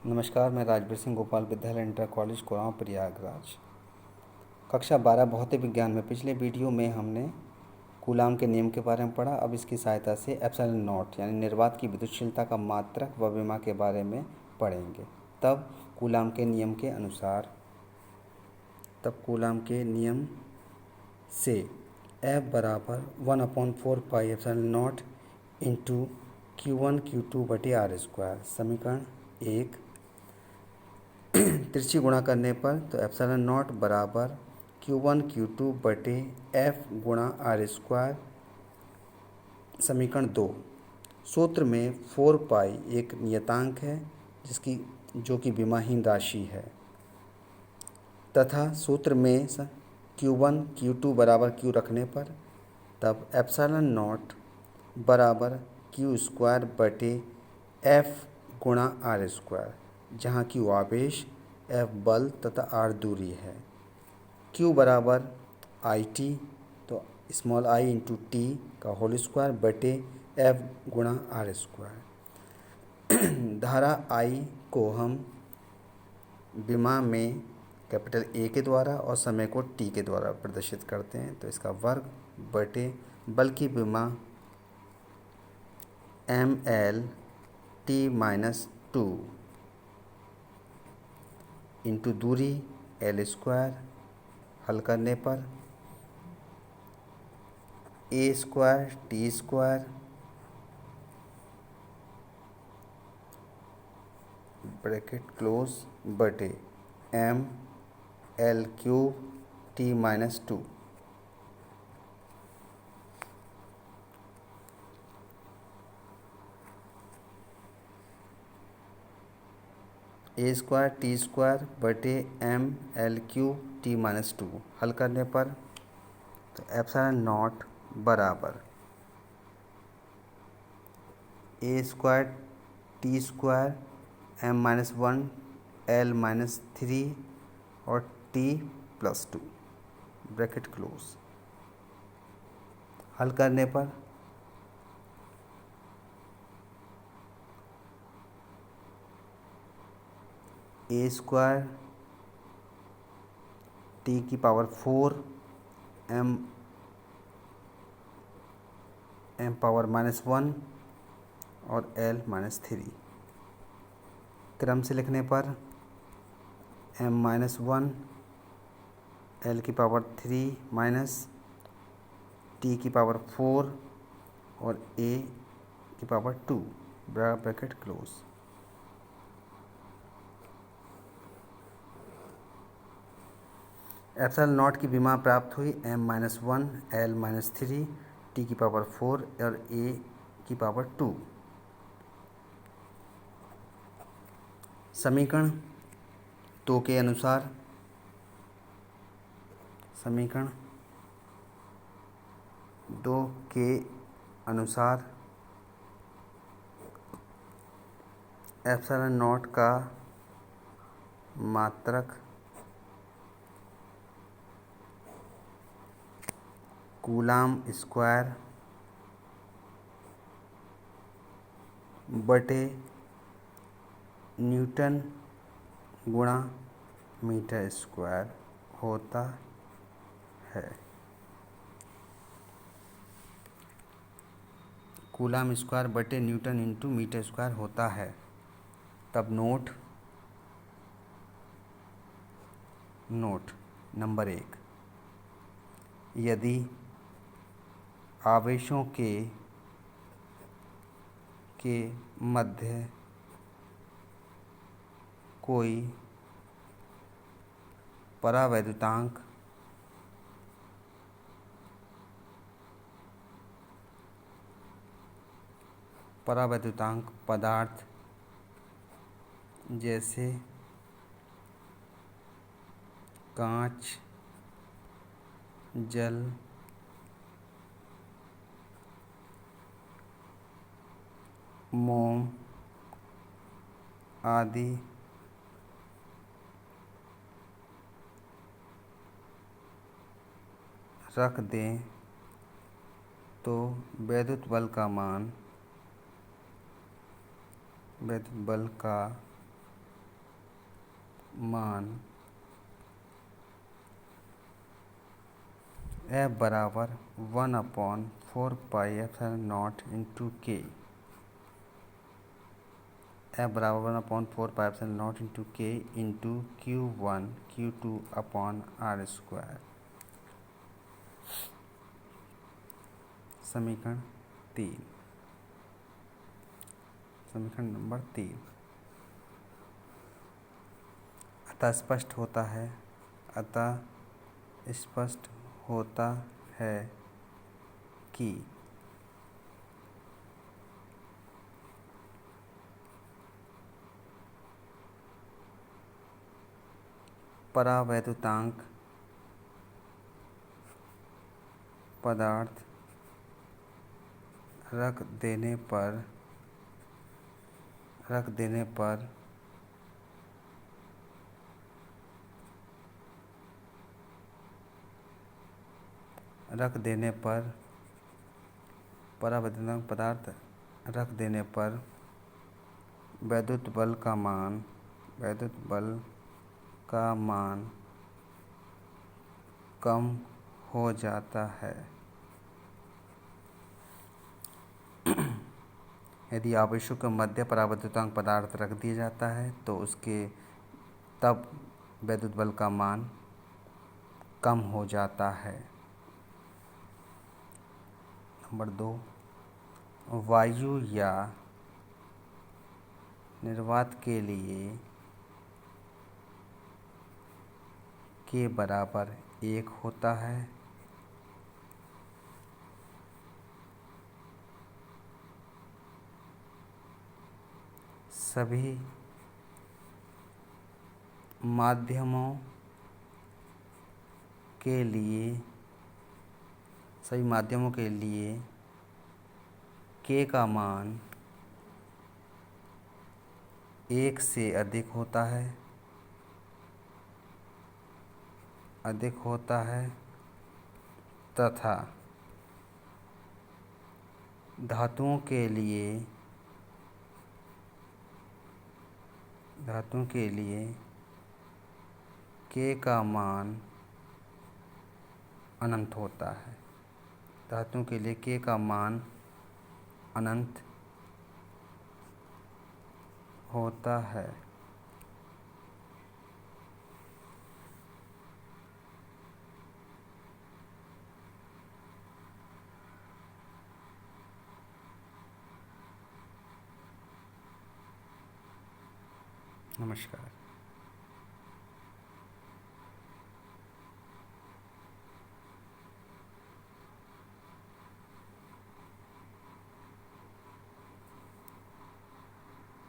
नमस्कार, मैं राजवीर सिंह गोपाल विद्यालय इंटर कॉलेज कोरांव प्रयागराज। कक्षा 12 भौतिक विज्ञान में पिछले वीडियो में हमने कूलाम के नियम के बारे में पढ़ा। अब इसकी सहायता से एप्सिलॉन नॉट यानी निर्वात की विद्युतशीलता का मात्रक व विमा के बारे में पढ़ेंगे। तब कूलाम के नियम से F बराबर 1/4 pi epsilon not into Q1 Q2 बटे R स्क्वायर। समीकरण 1 तिरछी गुणा करने पर तो एप्सिलॉन नॉट बराबर Q1 Q2 बटे F गुणा R स्क्वायर। समीकरण 2 सूत्र में 4 पाई एक नियतांक है जो कि विमाहीन राशि है तथा सूत्र में Q1 Q2 बराबर Q रखने पर तब एप्सिलॉन नॉट बराबर Q स्क्वायर बटे F गुणा R स्क्वायर, जहाँ Q आवेश, F बल तथा R दूरी है। Q बराबर IT तो स्मॉल I इंटू टी का होल स्क्वायर बटे F गुणा R स्क्वायर। धारा I को हम विमा में कैपिटल A के द्वारा और समय को T के द्वारा प्रदर्शित करते हैं, तो इसका वर्ग बटे बल की विमा ML/T-2 इंटू दूरी L स्क्वायर। हल करने पर A square T square bracket close बटे ML³ T-2। A square T square बटे ML³ T-2 हल करने पर तो एप्सिलॉन नॉट बराबर A square T square M-1 L-3 और T+2 ब्रैकेट क्लोज। हल करने पर A स्क्वायर T⁴ M⁻1 और L-3 क्रम से लिखने पर M-1 L⁴ माइनस T⁴ और A⁴ bracket close. Epsilon not की विमा प्राप्त हुई M-1 L-3 T⁴ और A⁴ समीकरण 2 के अनुसार एप्सिलॉन नॉट का मात्रक कूलाम स्क्वायर बटे न्यूटन गुणा मीटर स्क्वायर होता है। कूलाम स्क्वायर बटे न्यूटन इंटू मीटर स्क्वायर होता है। तब नोट नंबर 1, यदि आवेशों के मध्य कोई परावैद्युतांक पदार्थ जैसे कांच, जल, मोम आदि रख दें तो वैद्युत बल का मान F बराबर 1/4πε0 इंटू के। F बराबर 1/4πε0 इंटू के into Q1 Q2 upon are square. समीकरण 3, समीकरण नंबर 3। अतः स्पष्ट होता है कि परावैद्युतांक पदार्थ रख देने पर परावैद्युतांक पदार्थ रख देने पर वैद्युत बल का मान कम हो जाता है। यदि आवेशों के मध्य परावैद्युतांक पदार्थ रख दिया जाता है तो तब वैद्युत बल का मान कम हो जाता है। नंबर 2, वायु या निर्वात के लिए के बराबर 1 होता है। सभी माध्यमों के लिए के का मान 1 से अधिक होता है तथा धातुओं के लिए के का मान अनंत होता है। धातुओं के लिए के का मान अनंत होता है। नमस्कार।